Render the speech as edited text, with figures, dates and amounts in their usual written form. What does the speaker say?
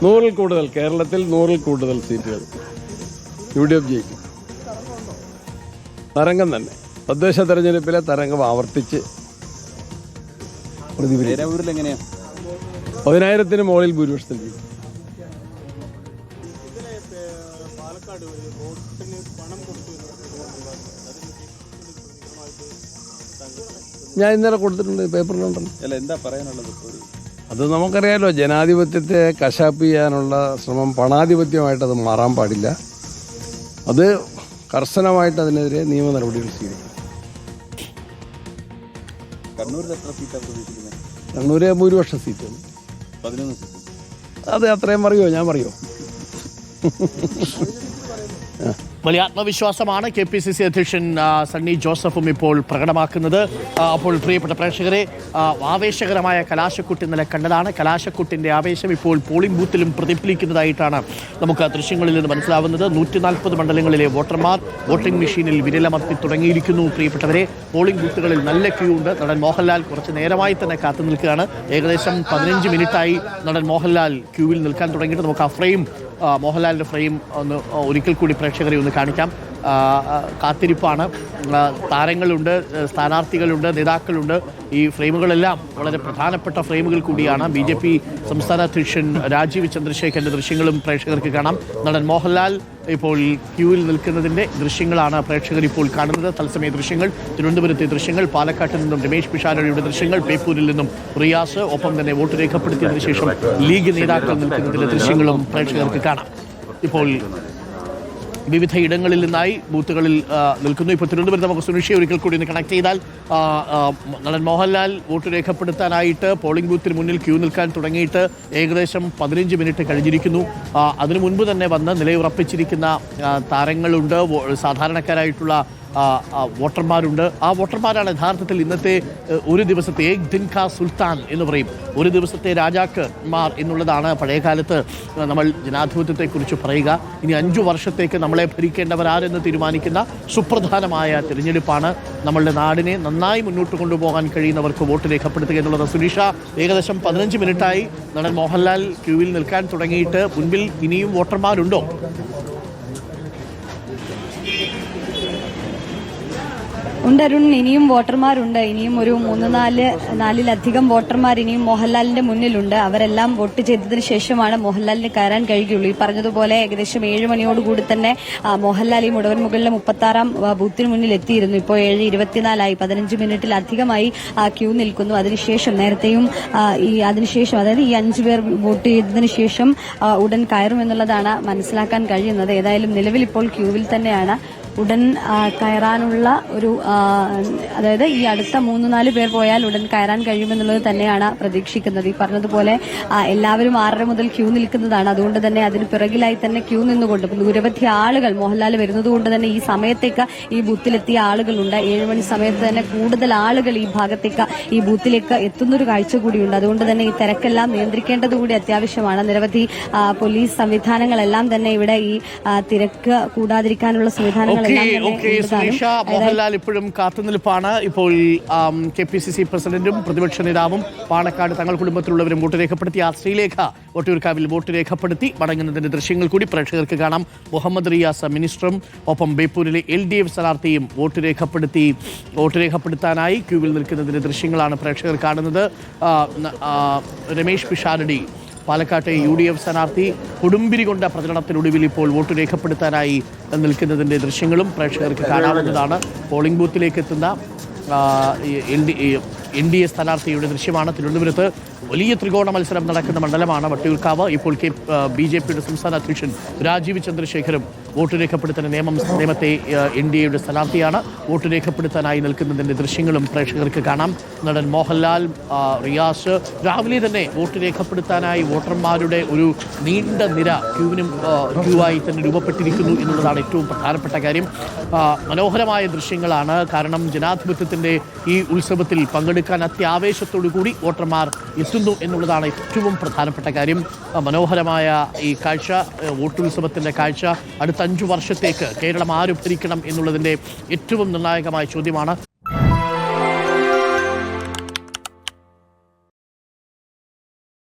100-ൽ കൂടുതൽ, കേരളത്തിൽ 100-ൽ കൂടുതൽ സീറ്റുകൾ UDF ജയിക്കും. തരംഗം തന്നെ, തദ്ദേശ തെരഞ്ഞെടുപ്പിലെ തരംഗം ആവർത്തിച്ച് പ്രതിഫലിക്കും. 10,000-ന് മുകളിൽ ഭൂരിപക്ഷത്തിൽ ജയിക്കും. ഞാൻ ഇന്നലെ കൊടുത്തിട്ടുണ്ട്, പേപ്പറിലുണ്ടല്ലോ. എന്താ പറയാനുള്ളത്? അത് നമുക്കറിയാലോ, ജനാധിപത്യത്തെ കശാപ്പ് ചെയ്യാനുള്ള ശ്രമം പണാധിപത്യമായിട്ട് അത് മാറാൻ പാടില്ല. അത് കർശനമായിട്ട് അതിനെതിരെ നിയമ നടപടികൾ സ്വീകരിക്കും. കണ്ണൂര് ഭൂരിപക്ഷ സീറ്റാണ്, 11 സീറ്റ്. അത് അത്രയും പറയുമോ? ഞാൻ പറയുമോ? വലിയ ആത്മവിശ്വാസമാണ് KPCC അധ്യക്ഷൻ സണ്ണി ജോസഫും ഇപ്പോൾ പ്രകടമാക്കുന്നത്. അപ്പോൾ പ്രിയപ്പെട്ട പ്രേക്ഷകരെ, ആവേശകരമായ കലാശക്കുട്ട് ഇന്നലെ കണ്ടതാണ്. കലാശക്കുട്ടിൻ്റെ ആവേശം ഇപ്പോൾ പോളിംഗ് ബൂത്തിലും പ്രതിഫലിക്കുന്നതായിട്ടാണ് നമുക്ക് ദൃശ്യങ്ങളിൽ നിന്ന് മനസ്സിലാവുന്നത്. 140 മണ്ഡലങ്ങളിലെ വോട്ടർമാർ വോട്ടിംഗ് മെഷീനിൽ വിരലമർത്തി തുടങ്ങിയിരിക്കുന്നു. പ്രിയപ്പെട്ടവരെ, പോളിംഗ് ബൂത്തുകളിൽ നല്ല ക്യൂ ഉണ്ട്. നടൻ മോഹൻലാൽ കുറച്ച് നേരമായി തന്നെ കാത്തു നിൽക്കുകയാണ്. ഏകദേശം 15 മിനിറ്റായി നടൻ മോഹൻലാൽ ക്യൂവിൽ നിൽക്കാൻ തുടങ്ങിയിട്ട്. നമുക്ക് ആ ഫ്രെയിം, മോഹൻലാലിൻ്റെ ഫ്രെയിം ഒന്ന് ഒരിക്കൽ കൂടി പ്രേക്ഷകരെ ഒന്ന് കാണിക്കാം. കാത്തിരിപ്പാണ്. താരങ്ങളുണ്ട്, സ്ഥാനാർത്ഥികളുണ്ട്, നേതാക്കളുണ്ട്. ഈ ഫ്രെയിമുകളെല്ലാം വളരെ പ്രധാനപ്പെട്ട ഫ്രെയിമുകൾ കൂടിയാണ്. BJP സംസ്ഥാന അധ്യക്ഷൻ രാജീവ് ചന്ദ്രശേഖരൻ്റെ ദൃശ്യങ്ങളും പ്രേക്ഷകർക്ക് കാണാം. നടൻ മോഹൻലാൽ ഇപ്പോൾ ക്യൂവിൽ നിൽക്കുന്നതിൻ്റെ ദൃശ്യങ്ങളാണ് പ്രേക്ഷകർ ഇപ്പോൾ കാണുന്നത്. തത്സമയ ദൃശ്യങ്ങൾ, തിരുവനന്തപുരത്തെ ദൃശ്യങ്ങൾ, പാലക്കാട്ടിൽ നിന്നും രമേശ് പിഷാരടിയുടെ ദൃശ്യങ്ങൾ, ബേപ്പൂരിൽ നിന്നും റിയാസ്, ഒപ്പം തന്നെ വോട്ട് രേഖപ്പെടുത്തിയതിനു ശേഷം ലീഗ് നേതാക്കൾ നിൽക്കുന്നതിൻ്റെ ദൃശ്യങ്ങളും പ്രേക്ഷകർക്ക് കാണാം. ഇപ്പോൾ വിവിധ ഇടങ്ങളിൽ നിന്നായി ബൂത്തുകളിൽ നിൽക്കുന്നു. ഇപ്പോൾ തിരുവനന്തപുരത്ത് നമുക്ക് സുനിഷയെ ഒരിക്കൽ കൂടി ഒന്ന് കണക്ട് ചെയ്താൽ, നടൻ മോഹൻലാൽ വോട്ട് രേഖപ്പെടുത്താനായിട്ട് പോളിംഗ് ബൂത്തിന് മുന്നിൽ ക്യൂ നിൽക്കാൻ തുടങ്ങിയിട്ട് ഏകദേശം 15 മിനിറ്റ് കഴിഞ്ഞിരിക്കുന്നു. അതിനു മുൻപ് തന്നെ വന്ന് നിലയുറപ്പിച്ചിരിക്കുന്ന താരങ്ങളുണ്ട്, സാധാരണക്കാരായിട്ടുള്ള വോട്ടർമാരുണ്ട്. ആ വോട്ടർമാരാണ് യഥാർത്ഥത്തിൽ ഇന്നത്തെ ഒരു ദിവസത്തെ ഏക് ദിൻ കാ സുൽത്താൻ എന്ന് പറയും, ഒരു ദിവസത്തെ രാജാക്കന്മാർ എന്നുള്ളതാണ് പഴയകാലത്ത് നമ്മൾ ജനാധിപത്യത്തെക്കുറിച്ച് പറയുക. ഇനി 5 വർഷത്തേക്ക് നമ്മളെ ഭരിക്കേണ്ടവരാരെന്ന് തീരുമാനിക്കുന്ന സുപ്രധാനമായ തിരഞ്ഞെടുപ്പാണ്. നമ്മളുടെ നാടിനെ നന്നായി മുന്നോട്ട് കൊണ്ടുപോകാൻ കഴിയുന്നവർക്ക് വോട്ട് രേഖപ്പെടുത്തുക എന്നുള്ളത്. സുനീഷ, ഏകദേശം 15 മിനിറ്റായി നടൻ മോഹൻലാൽ ക്യൂവിൽ നിൽക്കാൻ തുടങ്ങിയിട്ട്. മുൻപിൽ ഇനിയും വോട്ടർമാരുണ്ടോ? ഉണ്ട് അരുൺ, ഇനിയും വോട്ടർമാരുണ്ട്. ഇനിയും ഒരു 3-4-ലധികം വോട്ടർമാർ ഇനിയും മോഹൻലാലിന്റെ മുന്നിലുണ്ട്. അവരെല്ലാം വോട്ട് ചെയ്തതിന് ശേഷമാണ് മോഹൻലാലിന് കയറാൻ കഴിയുള്ളൂ. ഈ പറഞ്ഞതുപോലെ ഏകദേശം 7 മണിയോടുകൂടി തന്നെ മോഹൻലാൽ ഈ മുടവൻമുകളിലെ 36-ാം ബൂത്തിന് മുന്നിൽ എത്തിയിരുന്നു. ഇപ്പോൾ 7:24 15 മിനിറ്റിലധികമായി ക്യൂ നിൽക്കുന്നു. അതിനുശേഷം നേരത്തെയും അതിനുശേഷം, അതായത് ഈ 5 പേർ വോട്ട് ചെയ്തതിനു ശേഷം ഉടൻ കയറുമെന്നുള്ളതാണ് മനസ്സിലാക്കാൻ കഴിയുന്നത്. ഏതായാലും നിലവിൽ ഇപ്പോൾ ക്യൂവിൽ തന്നെയാണ്. ഉടൻ കയറാനുള്ള ഒരു, അതായത് ഈ അടുത്ത 3-4 പേർ പോയാൽ ഉടൻ കയറാൻ കഴിയുമെന്നുള്ളത് തന്നെയാണ് പ്രതീക്ഷിക്കുന്നത്. ഈ പറഞ്ഞതുപോലെ എല്ലാവരും 6:30 മുതൽ ക്യൂ നിൽക്കുന്നതാണ്. അതുകൊണ്ട് തന്നെ അതിന് പിറകിലായി തന്നെ ക്യൂ നിന്നുകൊണ്ട് നിരവധി ആളുകൾ മോഹൻലാൽ വരുന്നത് കൊണ്ട് തന്നെ ഈ സമയത്തേക്ക് ഈ ബൂത്തിലെത്തിയ ആളുകളുണ്ട്. 7 മണി സമയത്ത് തന്നെ കൂടുതൽ ആളുകൾ ഈ ഭാഗത്തേക്ക്, ഈ ബൂത്തിലേക്ക് എത്തുന്നൊരു കാഴ്ച കൂടിയുണ്ട്. അതുകൊണ്ട് തന്നെ ഈ തിരക്കെല്ലാം നിയന്ത്രിക്കേണ്ടത് കൂടി അത്യാവശ്യമാണ്. നിരവധി പോലീസ് സംവിധാനങ്ങളെല്ലാം തന്നെ ഇവിടെ ഈ തിരക്ക് കൂടാതിരിക്കാനുള്ള സംവിധാനങ്ങൾ. സുനീഷ, മോഹൻലാൽ ഇപ്പോഴും കാത്തുനിൽപ്പാണ്. ഇപ്പോൾ KPCC പ്രസിഡന്റും പ്രതിപക്ഷ നേതാവും പാണക്കാട് തങ്ങൾ കുടുംബത്തിലുള്ളവരും വോട്ട് രേഖപ്പെടുത്തി. ശ്രീലേഖ വട്ടിയൂർക്കാവിൽ വോട്ട് രേഖപ്പെടുത്തി മടങ്ങുന്നതിന്റെ ദൃശ്യങ്ങൾ കൂടി പ്രേക്ഷകർക്ക് കാണാം. മുഹമ്മദ് റിയാസ് മിനിസ്റ്ററും ഒപ്പം ബേപ്പൂരിലെ LDF സ്ഥാനാർത്ഥിയും വോട്ട് രേഖപ്പെടുത്താനായി ക്യൂവിൽ നിൽക്കുന്നതിന്റെ ദൃശ്യങ്ങളാണ് പ്രേക്ഷകർ കാണുന്നത്. രമേശ് പിഷാരടി, പാലക്കാട്ടെ UDF സ്ഥാനാർത്ഥി, കൊടുമ്പിരി കൊണ്ട പ്രചരണത്തിനൊടുവിൽ ഇപ്പോൾ വോട്ട് രേഖപ്പെടുത്താനായി നിൽക്കുന്നതിൻ്റെ ദൃശ്യങ്ങളും പ്രേക്ഷകർക്ക് കാണാവുന്നതാണ്. പോളിംഗ് ബൂത്തിലേക്ക് എത്തുന്ന NDA സ്ഥാനാർത്ഥിയുടെ ദൃശ്യമാണ്. തിരുവനന്തപുരത്ത് വലിയ ത്രികോണ മത്സരം നടക്കുന്ന മണ്ഡലമാണ് വട്ടിയൂർക്കാവ്. ഇപ്പോൾ BJPയുടെ സംസ്ഥാന അധ്യക്ഷൻ രാജീവ് ചന്ദ്രശേഖരും വോട്ട് രേഖപ്പെടുത്തുന്ന നിയമത്തെ NDAയുടെ സ്ഥാനാർത്ഥിയാണ്. വോട്ട് രേഖപ്പെടുത്താനായി നിൽക്കുന്നതിൻ്റെ ദൃശ്യങ്ങളും പ്രേക്ഷകർക്ക് കാണാം. നടൻ മോഹൻലാൽ, റിയാസ്, രാവിലെ തന്നെ വോട്ട് രേഖപ്പെടുത്താനായി വോട്ടർമാരുടെ ഒരു നീണ്ട നിര ക്യൂവായി തന്നെ രൂപപ്പെട്ടിരിക്കുന്നു എന്നുള്ളതാണ് ഏറ്റവും പ്രധാനപ്പെട്ട കാര്യം. മനോഹരമായ ദൃശ്യങ്ങളാണ്. കാരണം ജനാധിപത്യത്തിൻ്റെ ഈ ഉത്സവത്തിൽ പങ്കെടുക്കാൻ അത്യാവേശത്തോടു കൂടി വോട്ടർമാർ എത്തുന്നു എന്നുള്ളതാണ് ഏറ്റവും പ്രധാനപ്പെട്ട കാര്യം. മനോഹരമായ ഈ കാഴ്ച, വോട്ടുത്സവത്തിൻ്റെ കാഴ്ച, അടുത്ത 5 വർഷത്തേക്ക് കേരളം ആര് ഭരിക്കണം എന്നുള്ളതിൻ്റെ ഏറ്റവും നിർണായകമായ ചോദ്യമാണ്.